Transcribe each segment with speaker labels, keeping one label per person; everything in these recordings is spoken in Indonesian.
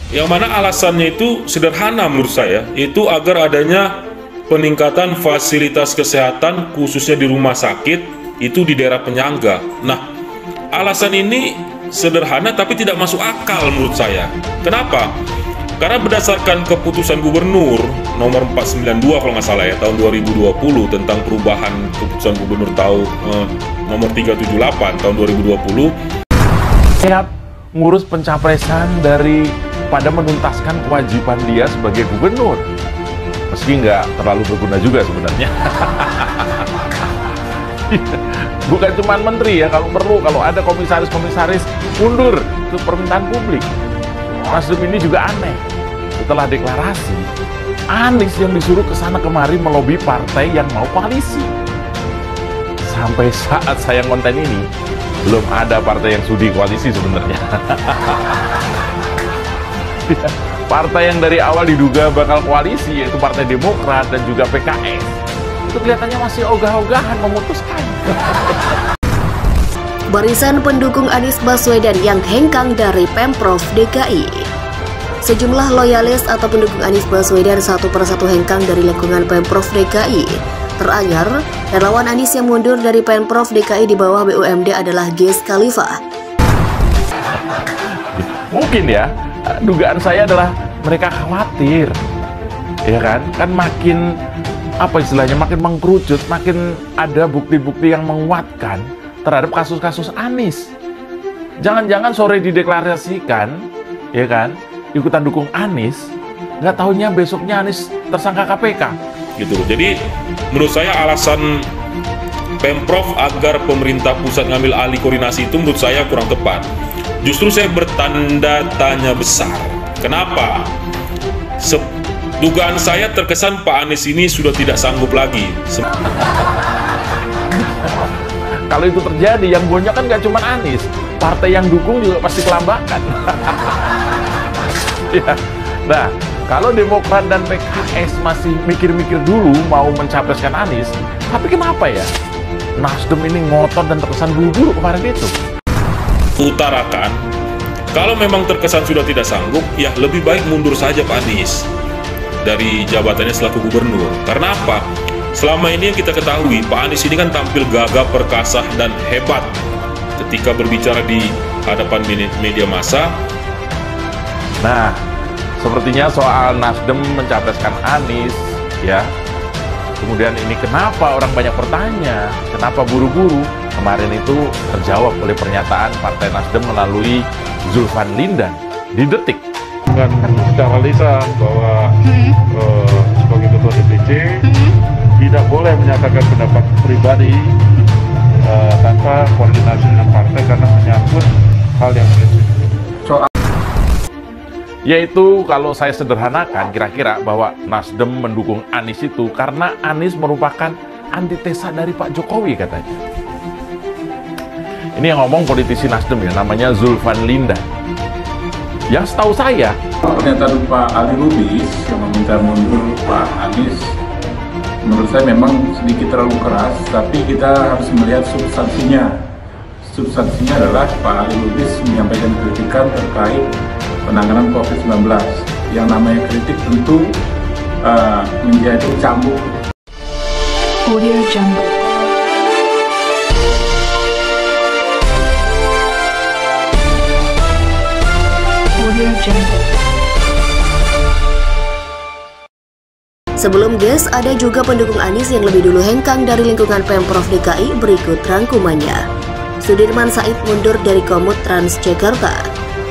Speaker 1: Yang mana alasannya itu sederhana menurut saya, itu agar adanya peningkatan fasilitas kesehatan khususnya di rumah sakit itu di daerah penyangga. Nah, alasan ini sederhana tapi tidak masuk akal menurut saya. Kenapa? Karena berdasarkan keputusan gubernur nomor 492 kalau nggak salah ya, tahun 2020 tentang perubahan keputusan gubernur nomor 378 tahun 2020.
Speaker 2: Siap ngurus pencapresan daripada menuntaskan kewajiban dia sebagai gubernur. Meski nggak terlalu berguna juga sebenarnya. Bukan cuma menteri ya, kalau perlu, kalau ada komisaris-komisaris mundur ke permintaan publik. Nasdem ini juga aneh. Setelah deklarasi, Anies yang disuruh ke sana kemari melobi partai yang mau koalisi. Sampai saat saya konten ini, belum ada partai yang sudi koalisi sebenarnya. Partai yang dari awal diduga bakal koalisi, yaitu Partai Demokrat dan juga PKS, itu kelihatannya masih ogah-ogahan memutuskan.
Speaker 3: Barisan pendukung Anies Baswedan yang hengkang dari Pemprov DKI. Sejumlah loyalis atau pendukung Anies Baswedan satu persatu hengkang dari lingkungan Pemprov DKI. Teranyar, relawan Anies yang mundur dari Pemprov DKI di bawah BUMD adalah Ges Khalifa.
Speaker 2: Mungkin ya, dugaan saya adalah mereka khawatir, ya kan makin apa istilahnya, makin mengkerucut, makin ada bukti-bukti yang menguatkan terhadap kasus-kasus Anies. Jangan-jangan sore dideklarasikan, ya kan, ikutan dukung Anies, nggak tahunya besoknya Anies tersangka KPK.
Speaker 1: Gitu. Jadi menurut saya alasan Pemprov agar pemerintah pusat ngambil alih koordinasi itu menurut saya kurang tepat. Justru saya bertanda tanya besar. Kenapa? Dugaan saya terkesan Pak Anies ini sudah tidak sanggup lagi.
Speaker 2: Kalau itu terjadi, yang bonyok kan nggak cuma Anies, partai yang dukung juga pasti kelambakan. Ya. Nah, kalau Demokrat dan PKS masih mikir-mikir dulu mau mencapreskan Anies, tapi kenapa ya Nasdem ini ngotot dan terkesan buru-buru kemarin itu?
Speaker 1: Utarakan, kalau memang terkesan sudah tidak sanggup, ya lebih baik mundur saja Pak Anies dari jabatannya selaku gubernur. Karena apa? Selama ini yang kita ketahui, Pak Anies ini kan tampil gagah, perkasa, dan hebat ketika berbicara di hadapan media massa.
Speaker 2: Nah, sepertinya soal Nasdem mencapreskan Anies, ya. Kemudian ini kenapa orang banyak bertanya, kenapa buru-buru? Kemarin itu terjawab oleh pernyataan Partai Nasdem melalui Zulfan Lindan di Detik.
Speaker 4: Dengan secara lisan bahwa sebagai ketua DPC tidak boleh menyatakan pendapat pribadi tanpa koordinasi dengan partai karena menyangkut hal yang prinsip.
Speaker 2: Yaitu kalau saya sederhanakan kira-kira bahwa Nasdem mendukung Anies itu karena Anies merupakan antitesa dari Pak Jokowi katanya. Ini yang ngomong politisi Nasdem ya, namanya Zulfan Lindan. Yang setahu saya,
Speaker 5: pernyataan Pak Ali Lubis yang meminta mundur Pak Anies menurut saya memang sedikit terlalu keras, tapi kita harus melihat substansinya. Substansinya adalah Pak Ali Lubis menyampaikan kritikan terkait penanganan COVID-19. Yang namanya kritik tentu menjadi cambuk.
Speaker 6: Audio Jungle. Audio Jungle.
Speaker 3: Sebelum Ges, ada juga pendukung Anies yang lebih dulu hengkang dari lingkungan Pemprov DKI. Berikut rangkumannya. Sudirman Said mundur dari Komut Transjakarta.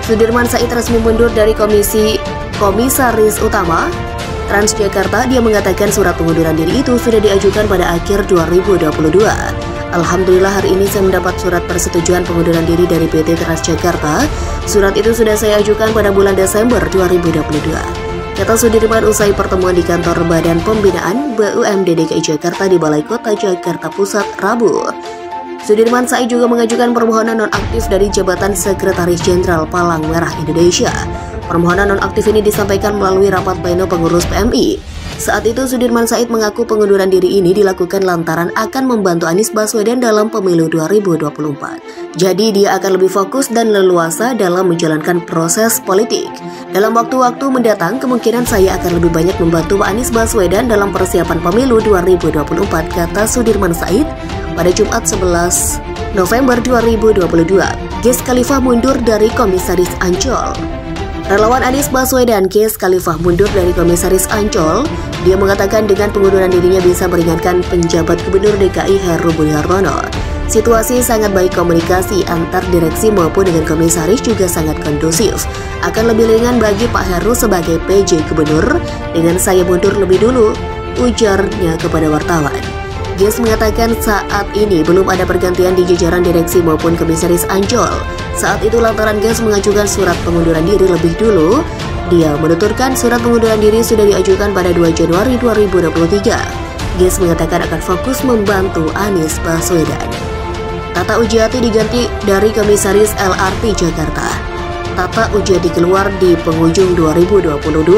Speaker 3: Sudirman Said resmi mundur dari Komisaris Utama Transjakarta. Dia mengatakan surat pengunduran diri itu sudah diajukan pada akhir 2022. Alhamdulillah hari ini saya mendapat surat persetujuan pengunduran diri dari PT Transjakarta. Surat itu sudah saya ajukan pada bulan Desember 2022. Kata Sudirman usai pertemuan di kantor Badan Pembinaan BUMD DKI Jakarta di Balai Kota Jakarta Pusat Rabu. Sudirman Said juga mengajukan permohonan nonaktif dari jabatan Sekretaris Jenderal Palang Merah Indonesia. Permohonan nonaktif ini disampaikan melalui rapat pleno pengurus PMI. Saat itu Sudirman Said mengaku pengunduran diri ini dilakukan lantaran akan membantu Anies Baswedan dalam pemilu 2024. Jadi dia akan lebih fokus dan leluasa dalam menjalankan proses politik. Dalam waktu-waktu mendatang, kemungkinan saya akan lebih banyak membantu Pak Anies Baswedan dalam persiapan pemilu 2024, kata Sudirman Said pada Jumat 11 November 2022. Ges Khalifah mundur dari Komisaris Ancol. Relawan Anies Baswedan Ges Khalifah mundur dari Komisaris Ancol. Dia mengatakan dengan pengunduran dirinya bisa meringankan penjabat Gubernur DKI Heru Budi Hartono. Situasi sangat baik, komunikasi antar direksi maupun dengan komisaris juga sangat kondusif. Akan lebih ringan bagi Pak Heru sebagai PJ Gubernur dengan saya mundur lebih dulu, ujarnya kepada wartawan. Ges mengatakan saat ini belum ada pergantian di jajaran direksi maupun komisaris Ancol. Saat itu lantaran Ges mengajukan surat pengunduran diri lebih dulu. Dia menuturkan surat pengunduran diri sudah diajukan pada 2 Januari 2023. Ges mengatakan akan fokus membantu Anies Baswedan. Tata Ujiati diganti dari Komisaris LRT Jakarta. Tata Ujiati keluar di penghujung 2022.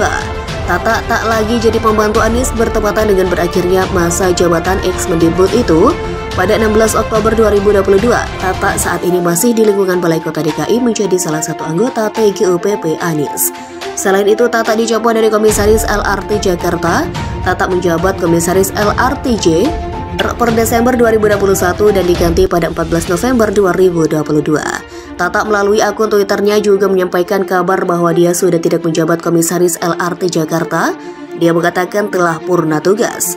Speaker 3: Tata tak lagi jadi pembantu Anies bertepatan dengan berakhirnya masa jabatan ex-Mendikbud itu pada 16 Oktober 2022. Tata saat ini masih di lingkungan Balai Kota DKI menjadi salah satu anggota TGUPP Anies. Selain itu, Tata dicopot dari Komisaris LRT Jakarta. Tata menjabat Komisaris LRTJ per Desember 2021 dan diganti pada 14 November 2022. Tata melalui akun Twitternya juga menyampaikan kabar bahwa dia sudah tidak menjabat Komisaris LRT Jakarta. Dia mengatakan telah purna tugas.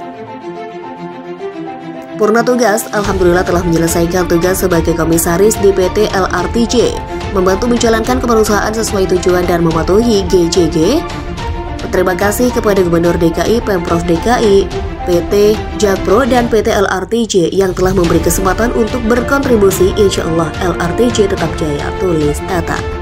Speaker 3: Purna tugas, alhamdulillah telah menyelesaikan tugas sebagai komisaris di PT LRTJ, membantu menjalankan perusahaan sesuai tujuan dan mematuhi GJG. Terima kasih kepada Gubernur DKI, Pemprov DKI, PT Jakpro dan PT LRTJ yang telah memberi kesempatan untuk berkontribusi. Insya Allah LRTJ tetap jaya, tulis Tata.